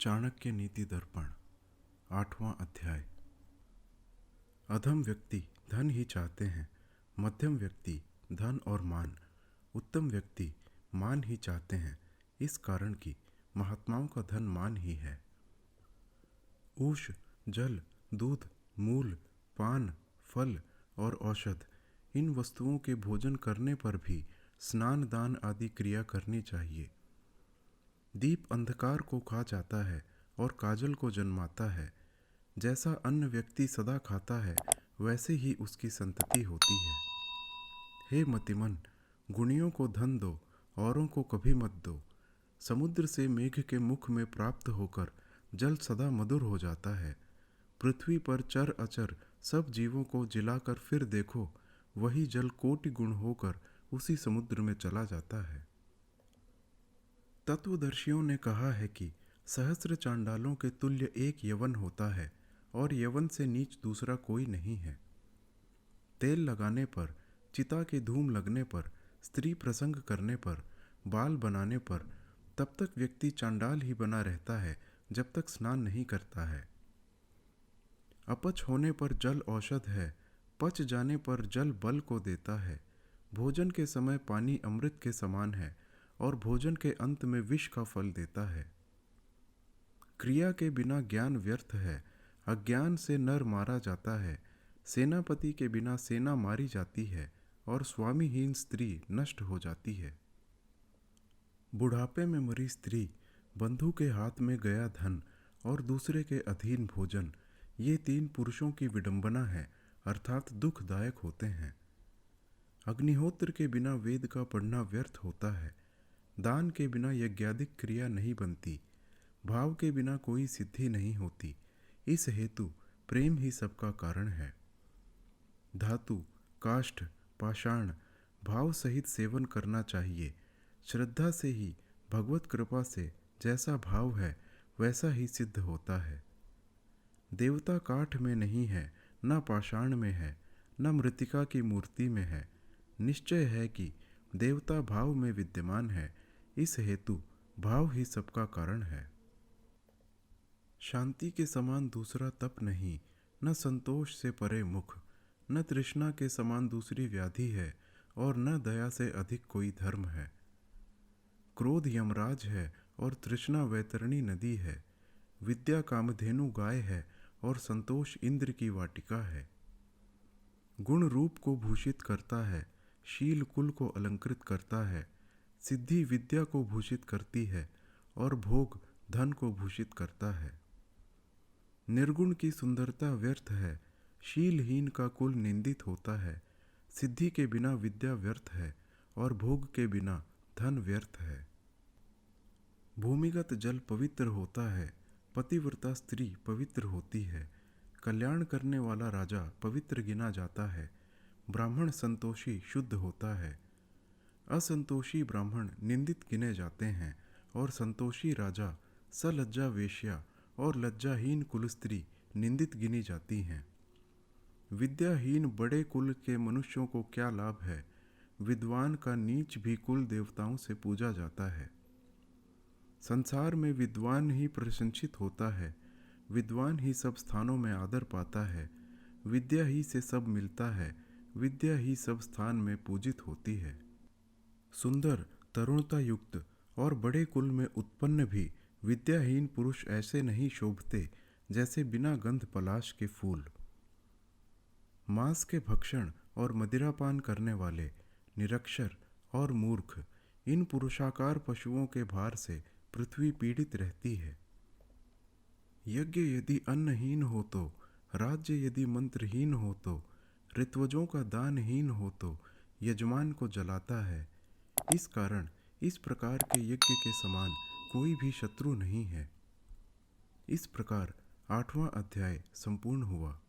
चाणक्य नीति दर्पण 8वां अध्याय। अधम व्यक्ति धन ही चाहते हैं, मध्यम व्यक्ति धन और मान, उत्तम व्यक्ति मान ही चाहते हैं, इस कारण कि महात्माओं का धन मान ही है। ऊष, जल, दूध, मूल, पान, फल और औषध, इन वस्तुओं के भोजन करने पर भी स्नान दान आदि क्रिया करनी चाहिए। दीप अंधकार को खा जाता है और काजल को जन्माता है। जैसा अन्न व्यक्ति सदा खाता है, वैसे ही उसकी संतति होती है। हे मतिमन, गुणियों को धन दो, औरों को कभी मत दो। समुद्र से मेघ के मुख में प्राप्त होकर जल सदा मधुर हो जाता है। पृथ्वी पर चर अचर सब जीवों को जिलाकर फिर देखो, वही जल कोटि गुण होकर उसी समुद्र में चला जाता है। तत्वदर्शियों ने कहा है कि सहस्र चांडालों के तुल्य एक यवन होता है और यवन से नीच दूसरा कोई नहीं है। तेल लगाने पर, चिता के धूम लगने पर, स्त्री प्रसंग करने पर, बाल बनाने पर, तब तक व्यक्ति चांडाल ही बना रहता है जब तक स्नान नहीं करता है। अपच होने पर जल औषध है, पच जाने पर जल बल को देता है। भोजन के समय पानी अमृत के समान है और भोजन के अंत में विष का फल देता है। क्रिया के बिना ज्ञान व्यर्थ है, अज्ञान से नर मारा जाता है। सेनापति के बिना सेना मारी जाती है और स्वामीहीन स्त्री नष्ट हो जाती है। बुढ़ापे में मरी स्त्री, बंधु के हाथ में गया धन और दूसरे के अधीन भोजन, ये तीन पुरुषों की विडंबना है, अर्थात दुखदायक होते हैं। अग्निहोत्र के बिना वेद का पढ़ना व्यर्थ होता है। दान के बिना यज्ञादिक क्रिया नहीं बनती। भाव के बिना कोई सिद्धि नहीं होती। इस हेतु प्रेम ही सबका कारण है। धातु, काष्ठ, पाषाण भाव सहित सेवन करना चाहिए। श्रद्धा से ही, भगवत कृपा से जैसा भाव है वैसा ही सिद्ध होता है। देवता काठ में नहीं है, न पाषाण में है, न मृत्तिका की मूर्ति में है। निश्चय है कि देवता भाव में विद्यमान है, इस हेतु भाव ही सबका कारण है। शांति के समान दूसरा तप नहीं, न संतोष से परे मुख, न तृष्णा के समान दूसरी व्याधि है और न दया से अधिक कोई धर्म है। क्रोध यमराज है और तृष्णा वैतरणी नदी है। विद्या कामधेनु गाय है और संतोष इंद्र की वाटिका है। गुण रूप को भूषित करता है, शील कुल को अलंकृत करता है। सिद्धि विद्या को भूषित करती है और भोग धन को भूषित करता है। निर्गुण की सुंदरता व्यर्थ है, शीलहीन का कुल निंदित होता है। सिद्धि के बिना विद्या व्यर्थ है और भोग के बिना धन व्यर्थ है। भूमिगत जल पवित्र होता है, पतिव्रता स्त्री पवित्र होती है। कल्याण करने वाला राजा पवित्र गिना जाता है। ब्राह्मण संतोषी शुद्ध होता है। असंतोषी ब्राह्मण निंदित गिने जाते हैं और संतोषी राजा, सलज्जा वेश्या और लज्जाहीन कुल स्त्री निंदित गिनी जाती हैं। विद्याहीन बड़े कुल के मनुष्यों को क्या लाभ है। विद्वान का नीच भी कुल देवताओं से पूजा जाता है। संसार में विद्वान ही प्रशंसित होता है। विद्वान ही सब स्थानों में आदर पाता है। विद्या ही से सब मिलता है। विद्या ही सब स्थान में पूजित होती है। सुंदर, तरुणता युक्त और बड़े कुल में उत्पन्न भी विद्याहीन पुरुष ऐसे नहीं शोभते जैसे बिना गंध पलाश के फूल। मांस के भक्षण और मदिरापान करने वाले, निरक्षर और मूर्ख, इन पुरुषाकार पशुओं के भार से पृथ्वी पीड़ित रहती है। यज्ञ यदि अन्नहीन हो तो, राज्य यदि मंत्रहीन हो तो, ऋत्वजों का दानहीन हो तो यजमान को जलाता है। इस कारण इस प्रकार के यज्ञ के समान कोई भी शत्रु नहीं है। इस प्रकार 8वां अध्याय संपूर्ण हुआ।